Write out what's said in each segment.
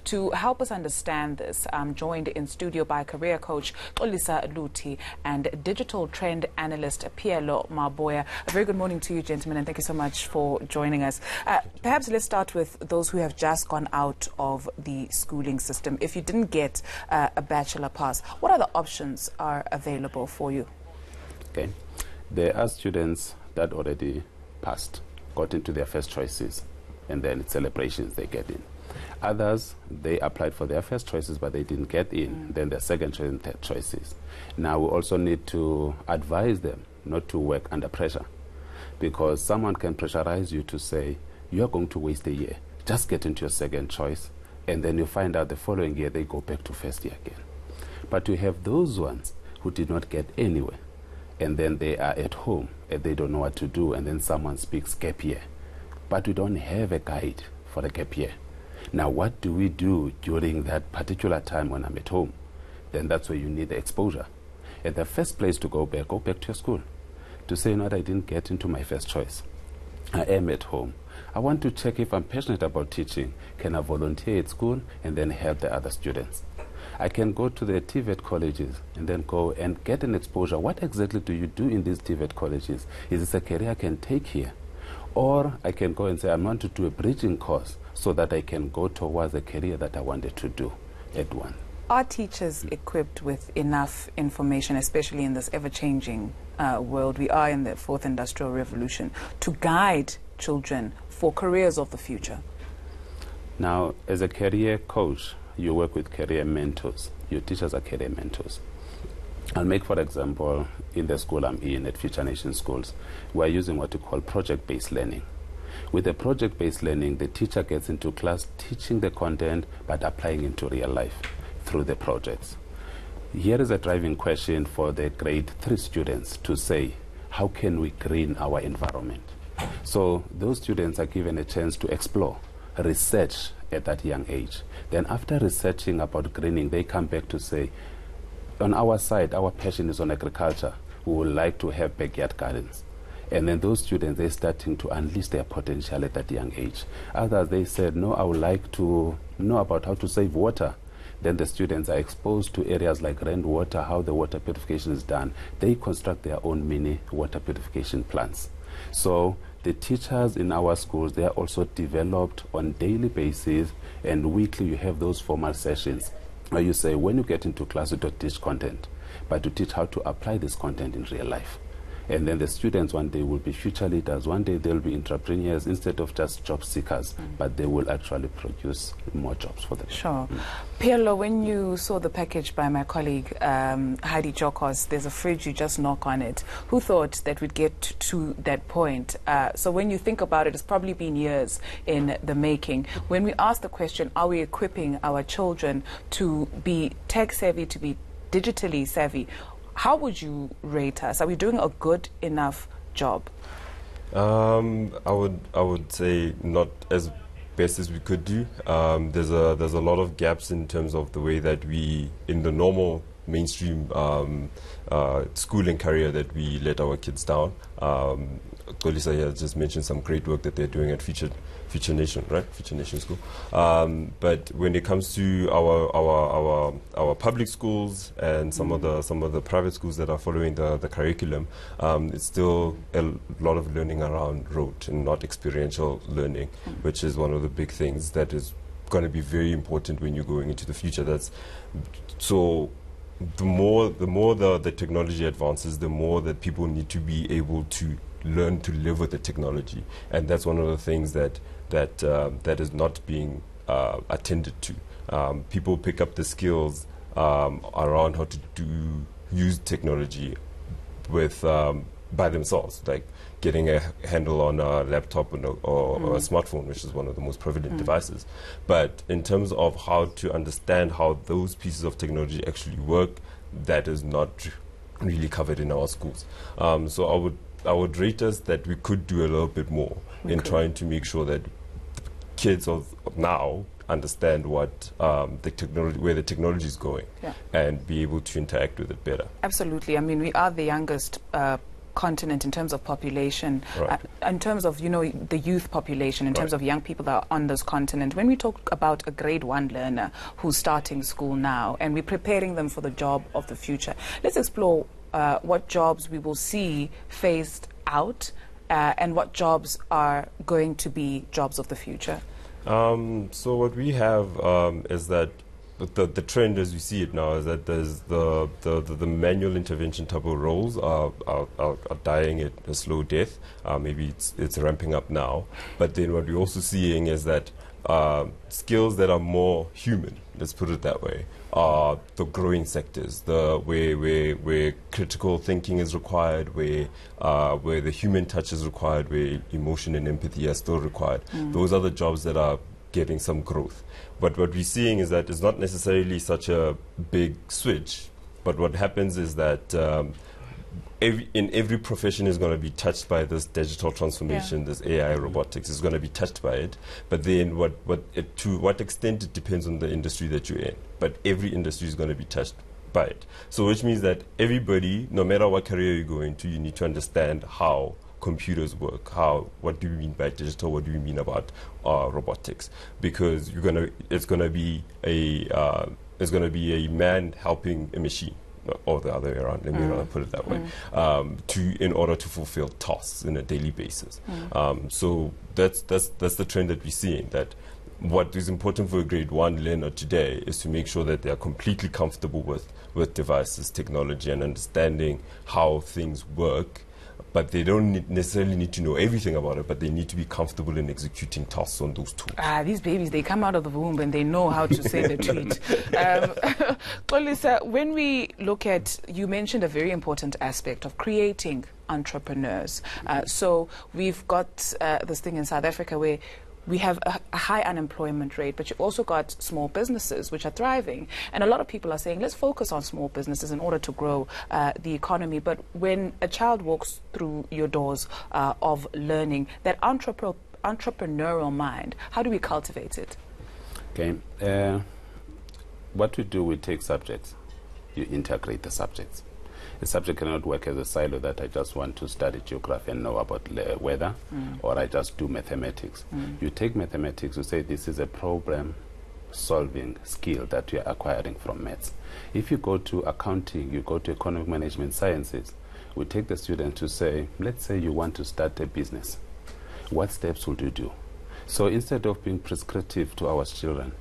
To help us understand this, I'm joined in studio by career coach Xolisa Luthi and digital trend analyst Pielo Maboya. A very good morning to you, gentlemen, and thank you so much for joining us. Perhaps let's start with those who have just gone out of the schooling system. If you didn't get a bachelor pass, what other options are available for you? Okay, there are students that already passed, got into their first choices, and then celebrations they get in. Others, they applied for their first choices, but they didn't get in, then their second choice and third choices. Now we also need to advise them not to work under pressure, because someone can pressurize you to say, you're going to waste a year, just get into your second choice, and then you find out the following year they go back to first year again. But you have those ones who did not get anywhere, and then they are at home and they don't know what to do, and then someone speaks gap year. But we don't have a guide for the gap year. Now what do we do during that particular time when I'm at home? Then that's where you need the exposure. And the first place to go back to your school. To say, no, I didn't get into my first choice. I am at home. I want to check if I'm passionate about teaching. Can I volunteer at school and then help the other students? I can go to the TVET colleges and then go and get an exposure. What exactly do you do in these TVET colleges? Is this a career I can take here? Or I can go and say, I want to do a bridging course so that I can go towards a career that I wanted to do at one. Are teachers equipped with enough information, especially in this ever-changing world? We are in the fourth industrial revolution, to guide children for careers of the future. Now, as a career coach, you work with career mentors. Your teachers are career mentors. I'll make, for example, in the school I'm in at Future Nation Schools, we're using what we call project-based learning. With the project-based learning, the teacher gets into class teaching the content but applying into real life through the projects. Here is a driving question for the grade 3 students to say, how can we green our environment? So those students are given a chance to explore, research at that young age. Then after researching about greening, they come back to say, on our side, our passion is on agriculture. We would like to have backyard gardens. And then those students, they're starting to unleash their potential at that young age. Others, they said, no, I would like to know about how to save water. Then the students are exposed to areas like rainwater, how the water purification is done. They construct their own mini water purification plants. So the teachers in our schools, they are also developed on daily basis, and weekly you have those formal sessions where you say, when you get into class, you don't teach content, but to teach how to apply this content in real life. And then the students one day will be future leaders, one day they'll be entrepreneurs instead of just job seekers, but they will actually produce more jobs for them. Sure. Pielo, when you saw the package by my colleague Heidi Jokos, there's a fridge, you just knock on it. Who thought that we'd get to that point? So when you think about it, it's probably been years in the making. When we ask the question, are we equipping our children to be tech savvy, to be digitally savvy, how would you rate us? Are we doing a good enough job? I would say not as best as we could do. There's a lot of gaps in terms of the way that we, in the normal mainstream schooling career, that we let our kids down. Xolisa has just mentioned some great work that they're doing at Future Nation, right? Future Nation School. But when it comes to our public schools and some of the private schools that are following the curriculum, it's still a lot of learning around rote and not experiential learning, which is one of the big things that is going to be very important when you're going into the future. So the more the technology advances, the more that people need to be able to learn to live with the technology, and that's one of the things that is not being attended to. People pick up the skills around how to use technology with by themselves, like getting a handle on a laptop or a smartphone, which is one of the most prevalent devices. But in terms of how to understand how those pieces of technology actually work, that is not really covered in our schools. So I would rate us that we could do a little bit more in trying to make sure that kids of now understand what where the technology is going, and be able to interact with it better. Absolutely. I mean, we are the youngest continent in terms of population, Right. in terms of, the youth population, in terms of young people that are on this continent. When we talk about a grade 1 learner who's starting school now and we're preparing them for the job of the future, let's explore what jobs we will see phased out and what jobs are going to be jobs of the future. So what we have is that the trend as we see it now is that there's the manual intervention type of roles are dying at a slow death. Maybe it's ramping up now. But then what we're also seeing is that skills that are more human, let's put it that way, are the growing sectors, where critical thinking is required, where the human touch is required, where emotion and empathy are still required. Those are the jobs that are getting some growth. But what we're seeing is that it's not necessarily such a big switch, but what happens is that every profession is going to be touched by this digital transformation, this AI, robotics is going to be touched by it. But then to what extent it depends on the industry that you're in. But every industry is going to be touched by it. So which means that everybody, no matter what career you go into, you need to understand how computers work. What do we mean by digital? What do we mean about robotics? Because it's going to be a man helping a machine, or the other way around. Let me not put it that way. In order to fulfill tasks on a daily basis. So that's the trend that we're seeing. That what is important for a grade 1 learner today is to make sure that they are completely comfortable with devices, technology, and understanding how things work. But they don't necessarily need to know everything about it, but they need to be comfortable in executing tasks on those tools. These babies, they come out of the womb and they know how to say the tweet. Xolisa, when we look at, you mentioned a very important aspect of creating entrepreneurs. So we've got this thing in South Africa where we have a high unemployment rate, but you've also got small businesses which are thriving. And a lot of people are saying, let's focus on small businesses in order to grow the economy. But when a child walks through your doors of learning, that entrepreneurial mind, how do we cultivate it? Okay. What we do, we take subjects, you integrate the subjects. A subject cannot work as a silo that I just want to study geography and know about weather, or I just do mathematics. You take mathematics, you say this is a problem-solving skill that you're acquiring from maths. If you go to accounting, you go to economic management sciences, we take the student to say, let's say you want to start a business. What steps would you do? So instead of being prescriptive to our children,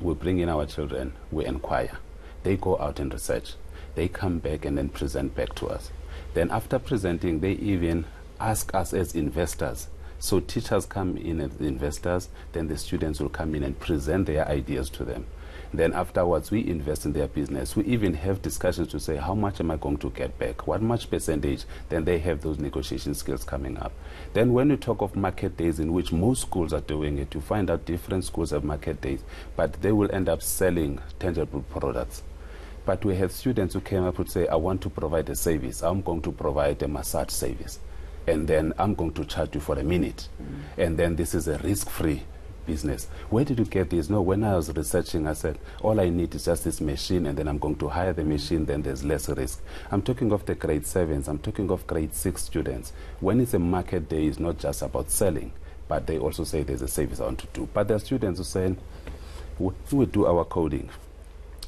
we bring in our children, we inquire. They go out and research. They come back and then present back to us. Then after presenting, they even ask us as investors. So teachers come in as investors, then the students will come in and present their ideas to them. Then afterwards, we invest in their business. We even have discussions to say, how much am I going to get back? What much percentage? Then they have those negotiation skills coming up. Then when you talk of market days, in which most schools are doing it, you find out different schools have market days, but they will end up selling tangible products. But we have students who came up and say, I want to provide a service. I'm going to provide a massage service. And then I'm going to charge you for a minute. And then this is a risk-free business. Where did you get this? No, when I was researching, I said, all I need is just this machine, and then I'm going to hire the machine, then there's less risk. I'm talking of the grade 7s. I'm talking of grade 6 students. When it's a market day, it's not just about selling, but they also say there's a service I want to do. But there are students who say, we do our coding.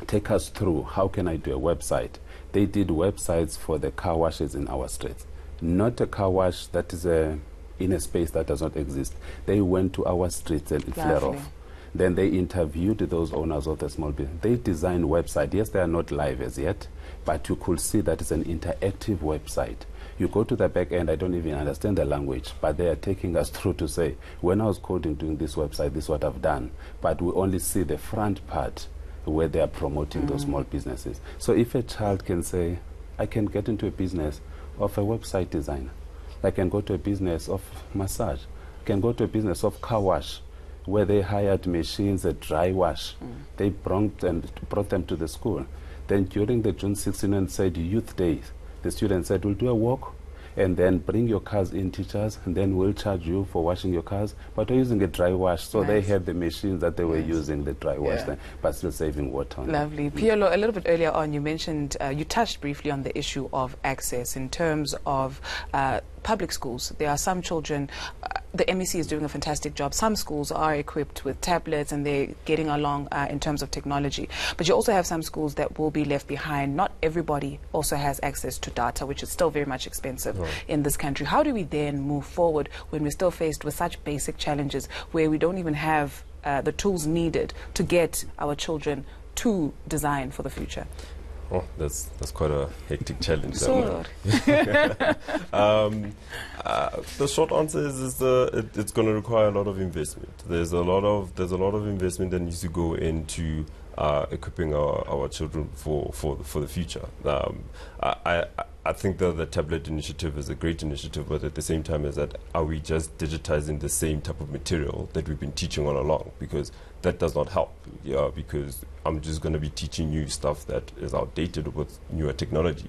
Take us through, how can I do a website? They did websites for the car washes in our streets. Not a car wash that is in a space that does not exist. They went to our streets and flare off. Then they interviewed those owners of the small business. They designed website. Yes, they are not live as yet, but you could see that it's an interactive website. You go to the back end, I don't even understand the language, but they are taking us through to say, when I was coding doing this website, this is what I've done. But we only see the front part where they are promoting those small businesses. So if a child can say, I can get into a business of a website designer, I can go to a business of massage, I can go to a business of car wash, where they hired machines, a dry wash. They brought them to the school. Then during the June 16 and said Youth Days, the students said, we'll do a walk. and then bring your cars in, teachers, and then we'll charge you for washing your cars, but we're using a dry wash. So they had the machines that they were using, the dry wash, but still saving water. Lovely. Pielo, a little bit earlier on, you mentioned, you touched briefly on the issue of access in terms of public schools. There are some children, the MEC is doing a fantastic job. Some schools are equipped with tablets and they're getting along in terms of technology. But you also have some schools that will be left behind. Not everybody also has access to data, which is still very much expensive in this country. How do we then move forward when we're still faced with such basic challenges where we don't even have the tools needed to get our children to design for the future? Oh, that's quite a hectic challenge. So the short answer is it's going to require a lot of investment. There's a lot of investment that needs to go into equipping our children for the future. I think the tablet initiative is a great initiative, but at the same time, is that are we just digitizing the same type of material that we've been teaching all along? Because that does not help. Because I'm just going to be teaching you stuff that is outdated with newer technology.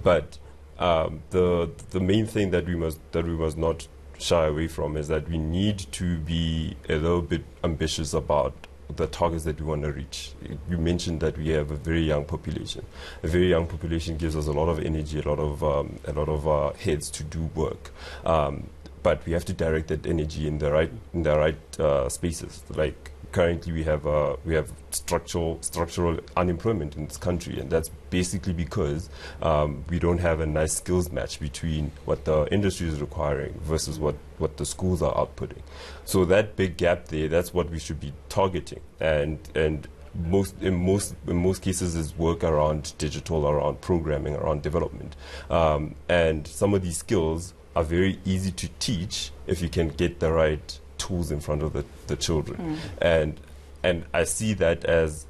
But the main thing that we must not shy away from is that we need to be a little bit ambitious about the targets that we want to reach. You mentioned that we have a very young population. A very young population gives us a lot of energy, a lot of heads to do work. But we have to direct that energy in the right spaces. Like currently, we have structural unemployment in this country, and that's basically because we don't have a nice skills match between what the industry is requiring versus what the schools are outputting. So that big gap there, that's what we should be targeting. And in most cases is work around digital, around programming, around development. And some of these skills are very easy to teach if you can get the right tools in front of the children. And I see that as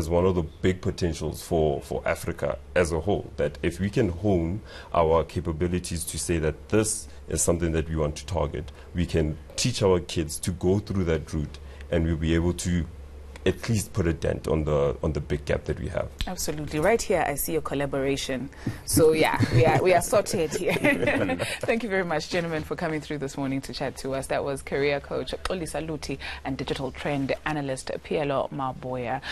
one of the big potentials for Africa as a whole, that if we can hone our capabilities to say that this is something that we want to target, we can teach our kids to go through that route, and we'll be able to at least put a dent on the big gap that we have. Absolutely. Right here, I see a collaboration. So yeah, we are sorted here. Thank you very much, gentlemen, for coming through this morning to chat to us. That was career coach Xolisa Luthi and digital trend analyst Pielo Maboya.